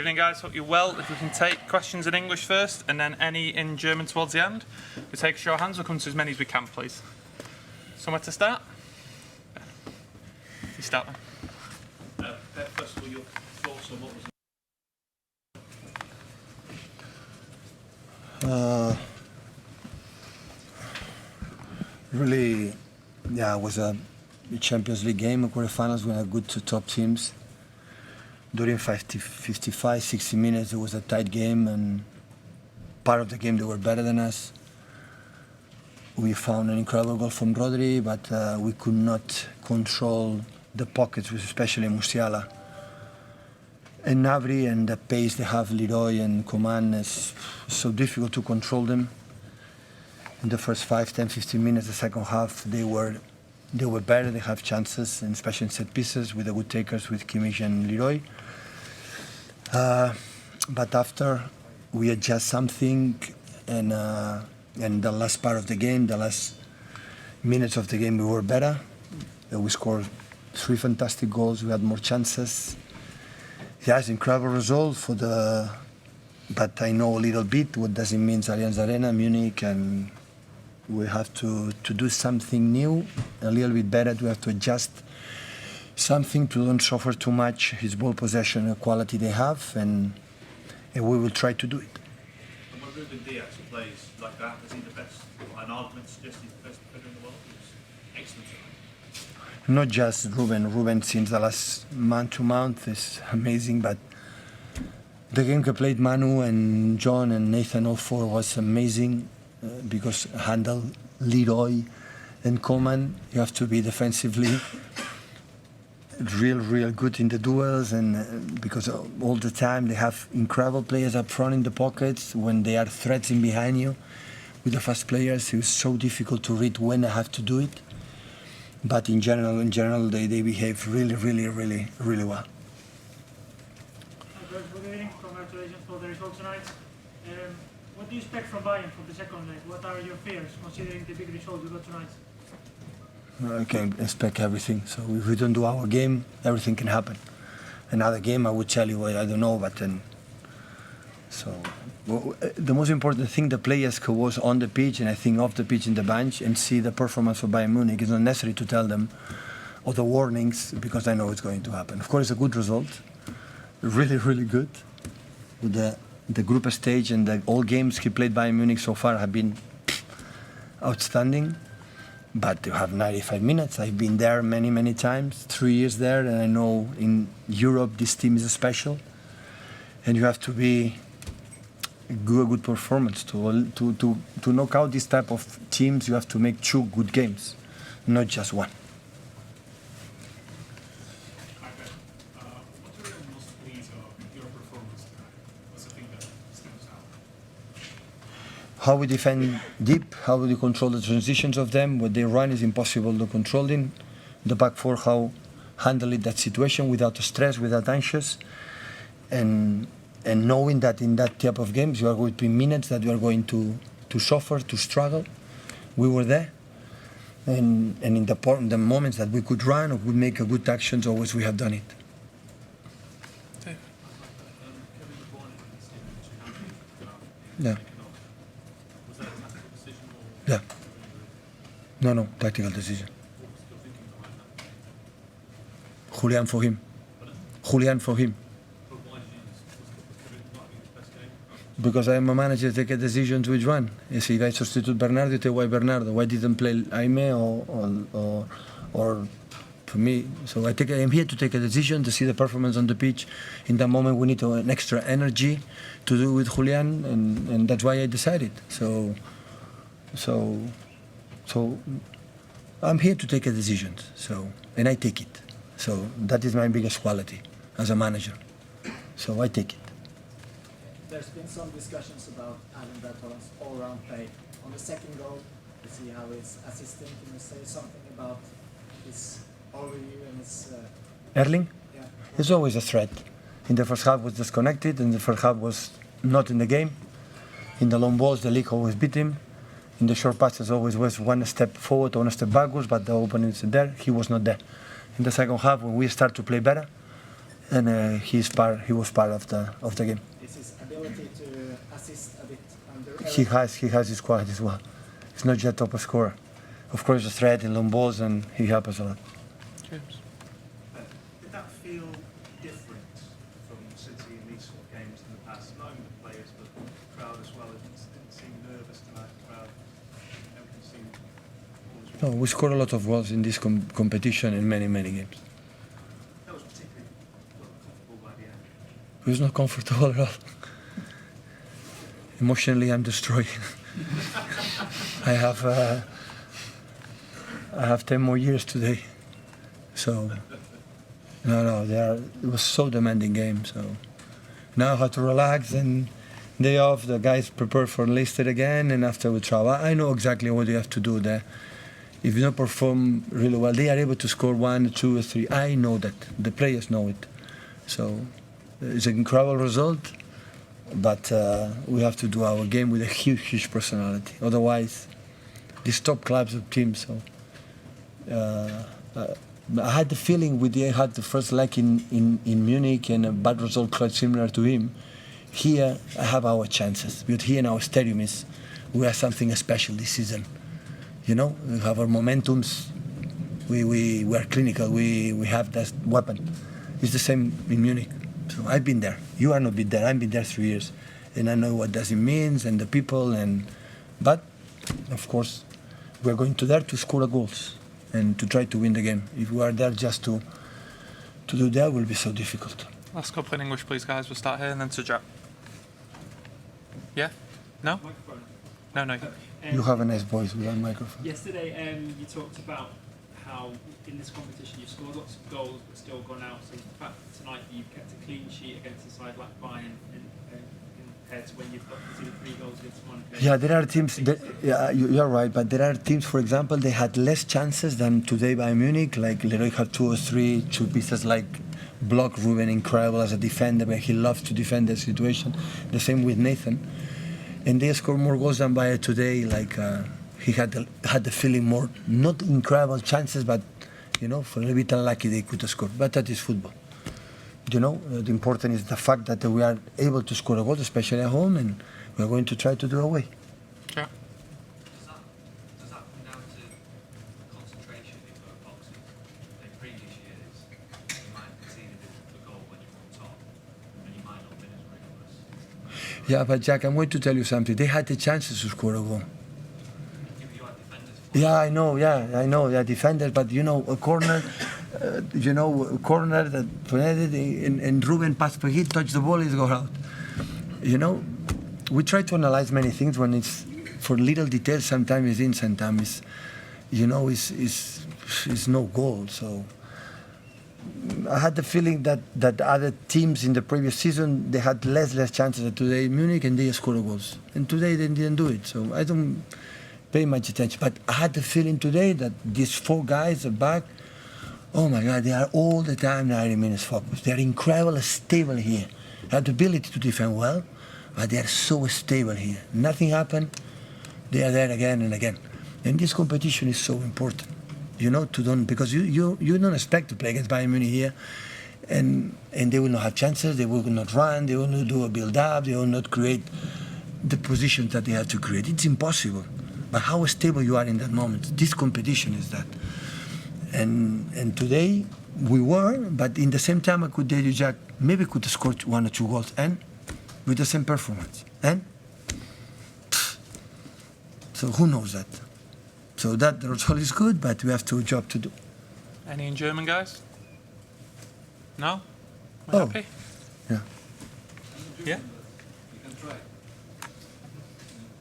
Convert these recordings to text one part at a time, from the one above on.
Good evening, guys. Hope you're well. If we can take questions in English first and then any in German towards the end. We take a show of hands. We'll come to as many as we can, please. Somewhere to start? You start then. Pep, first of all, your thoughts on what was... Really, yeah, it was a Champions League game, quarterfinals. We had good two top teams. During 55, 60 minutes, it was a tight game, and part of the game they were better than us. We found an incredible goal from Rodri, but we could not control the pockets, especially Musiala. And Navri and the pace they have, Leroy and Coman, is so difficult to control them. In the first 5, 10, 15 minutes, the second half, they were better. They have chances, and especially in set pieces with the good takers with Kimmich and Leroy. But after we adjust something, and the last part of the game, the last minutes of the game, we were better. We scored 3 fantastic goals. We had more chances. Yeah, it's an incredible result for the. But I know a little bit what does it mean, Allianz Arena, Munich, and we have to do something new, a little bit better. We have to adjust something to don't suffer too much his ball possession and quality they have, and we will try to do it. And when Ruben Diaz plays like that, is he the best? An argument suggests he's the best player in the world. He's excellent. Not just Ruben. Ruben, since the last month to month, is amazing, but the game he played Manu and John and Nathan all 4 was amazing. Because handle Leroy and Coman, you have to be defensively real good in the duels, and because all the time they have incredible players up front in the pockets. When they are threats in behind you with the fast players, it's so difficult to read when they have to do it. But in general, they behave really well. Good evening. Congratulations for the result tonight. What do you expect from Bayern for the second leg? What are your fears, considering the big result you got tonight? I can expect everything. So if we don't do our game, everything can happen. Another game, I would tell you, I don't know, but then. So the most important thing, the players who was on the pitch and I think off the pitch in the bench and see the performance of Bayern Munich. It's not necessary to tell them all the warnings because I know it's going to happen. Of course, it's a good result, really good. With the group stage and all games he played Bayern Munich so far have been outstanding. But you have 95 minutes. I've been there many times, 3 years there, and I know in Europe this team is special. And you have to do a good performance to knock out this type of teams. You have to make 2 good games, not just 1. How we defend deep, how we control the transitions of them. When they run, is impossible to control them. The back 4, how handle that situation without stress, without anxious, and knowing that in that type of games you are going to be minutes that you are going to suffer, to struggle. We were there, and in the moments that we could run or would make a good actions, always we have done it. Yeah. Yeah. No, tactical decision. Julian for him. Because I am a manager, take a decision to which one. If I substitute Bernardo, take why Bernardo? Why didn't play Jaime or for me? So I'm here to take a decision, to see the performance on the pitch. In that moment, we need an extra energy to do with Julian, and that's why I decided. So I'm here to take a decision. And I take it. So that is my biggest quality as a manager. So I take it. There's been some discussions about Alan Bertolan's all-round play. On the second goal, you see how he's assisting. Can you say something about his overview and his... Erling? Yeah. He's always a threat. In the first half was disconnected, and the first half was not in the game. In the long balls, the league always beat him. In the short passes, always was 1 step forward, 1 step backwards, but the opening is there. He was not there. In the second half, when we start to play better, and he was part of the game. Is his ability to assist a bit under? He has his quality as well. He's not just a top scorer. Of course, a threat in long balls, and he helps us a lot. James. Did that feel different from City in these sort of games in the past? Not only the players, but the crowd as well. It didn't seem nervous tonight, the crowd. Everything seemed all as No, one. we scored a lot of goals in this competition in many games. That was particularly comfortable by the end. It was not comfortable at all. Emotionally, I'm destroyed. I have 10 more years today. So, it was so demanding game. So now I have to relax, and day off, the guys prepare for Leicester again, and after we travel. I know exactly what you have to do there. If you don't perform really well, they are able to score 1, 2, or 3. I know that. The players know it. So it's an incredible result, but we have to do our game with a huge personality. Otherwise, these top clubs of teams. So I had the feeling had the first leg in Munich and a bad result quite similar to him. Here, I have our chances. But here in our stadium we have something special this season. You know, we have our momentums. We are clinical. We have that weapon. It's the same in Munich. So I've been there. You are not been there. I've been there 3 years, and I know what does it means and the people. But of course, we are going to there to score goals and to try to win the game. If we are there just to do that, will be so difficult. Last couple in English, please, guys. We'll start here and then to Jack. Yeah? No? No. You have a nice voice with that microphone. Yesterday, you talked about how in this competition you've scored lots of goals but still gone out. So the fact that tonight you've kept a clean sheet against a side like Bayern, compared to when you've got considered 3 goals against Monaco. Yeah, there are teams. You're right, but there are teams. For example, they had less chances than today by Munich. Like Leroy had 2 or 3 pieces like block Ruben, incredible as a defender, but he loves to defend the situation. The same with Nathan. And they scored more goals than Bayern today. Like he had the feeling more, not incredible chances, but for a little bit unlucky they could have scored. But that is football. The important is the fact that we are able to score a goal, especially at home, and we are going to try to do away. Yeah. Does that come down to concentration in both boxes? In previous years, you might have conceded a goal when you're on top, and you might not have been as rigorous. Yeah, but Jack, I'm going to tell you something. They had the chances to score a goal. If you had defenders. Yeah, I know. Yeah, defenders, but a corner. Corner that and Ruben passed, he touched the ball, he's go out. We try to analyze many things when it's for little details. Sometimes it's in, sometimes it's no goal. So I had the feeling that other teams in the previous season they had less chances than today in Munich, and they scored goals. And today they didn't do it. So I don't pay much attention. But I had the feeling today that these 4 guys are back. Oh my God, they are all the time 90 minutes focused. They are incredibly stable here. They have the ability to defend well, but they are so stable here. Nothing happened. They are there again and again. And this competition is so important, because you don't expect to play against Bayern Munich here, and they will not have chances. They will not run. They will not do a build-up. They will not create the positions that they have to create. It's impossible. But how stable you are in that moment. This competition is that. And today we were, but in the same time I could tell you, Jack, maybe could have scored 1 or 2 goals, and with the same performance. And so who knows that? So that result is good, but we have a job to do. Any in German, guys? No? We're happy? Yeah. Yeah? We can try.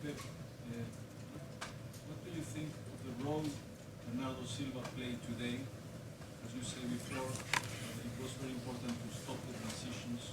Pep, what do you think of the role Bernardo Silva played today? As you said before, it was very important to stop the transitions,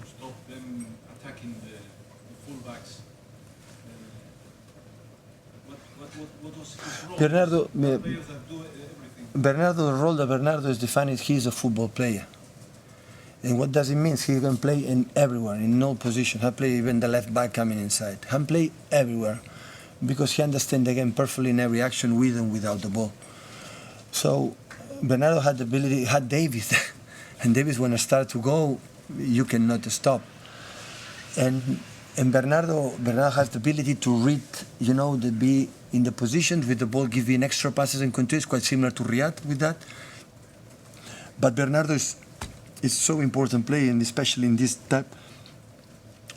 to stop them attacking the fullbacks. What was his role? Bernardo, Players that do everything. The role that Bernardo is defined is he's a football player. And what does it mean? He can play in everywhere, in no position. He play even the left back coming inside. He can play everywhere because he understands the game perfectly in every action with and without the ball. So Bernardo had the ability, had Davis. And Davis, when I start to go, you cannot stop. And Bernardo has the ability to read, to be in the position with the ball, give you extra passes and control. It's quite similar to Riyad with that. But Bernardo is so important player, and especially in this type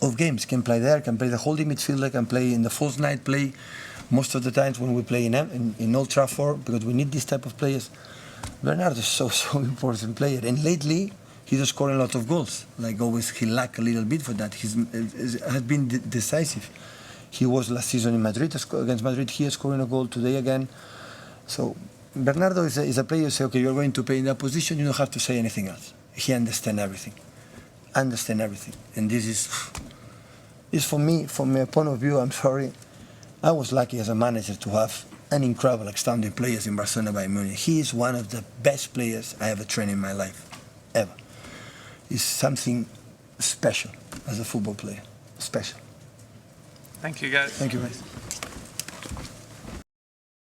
of games. Can play there, can play the holding midfielder, can play in the false nine play. Most of the times when we play in Old Trafford, because we need this type of players. Bernardo is so important player. And lately, he's scoring a lot of goals. Like always, he lacked a little bit for that. He has been decisive. He was last season in Madrid, against Madrid. He is scoring a goal today again. So Bernardo is a player who say, okay, you're going to play in that position, you don't have to say anything else. He understands everything. And this is for me, from my point of view, I'm sorry, I was lucky as a manager to have an incredible, outstanding players in Barcelona by Munich. He is one of the best players I ever trained in my life, ever. He's something special as a football player, special. Thank you, guys. Thank you, guys.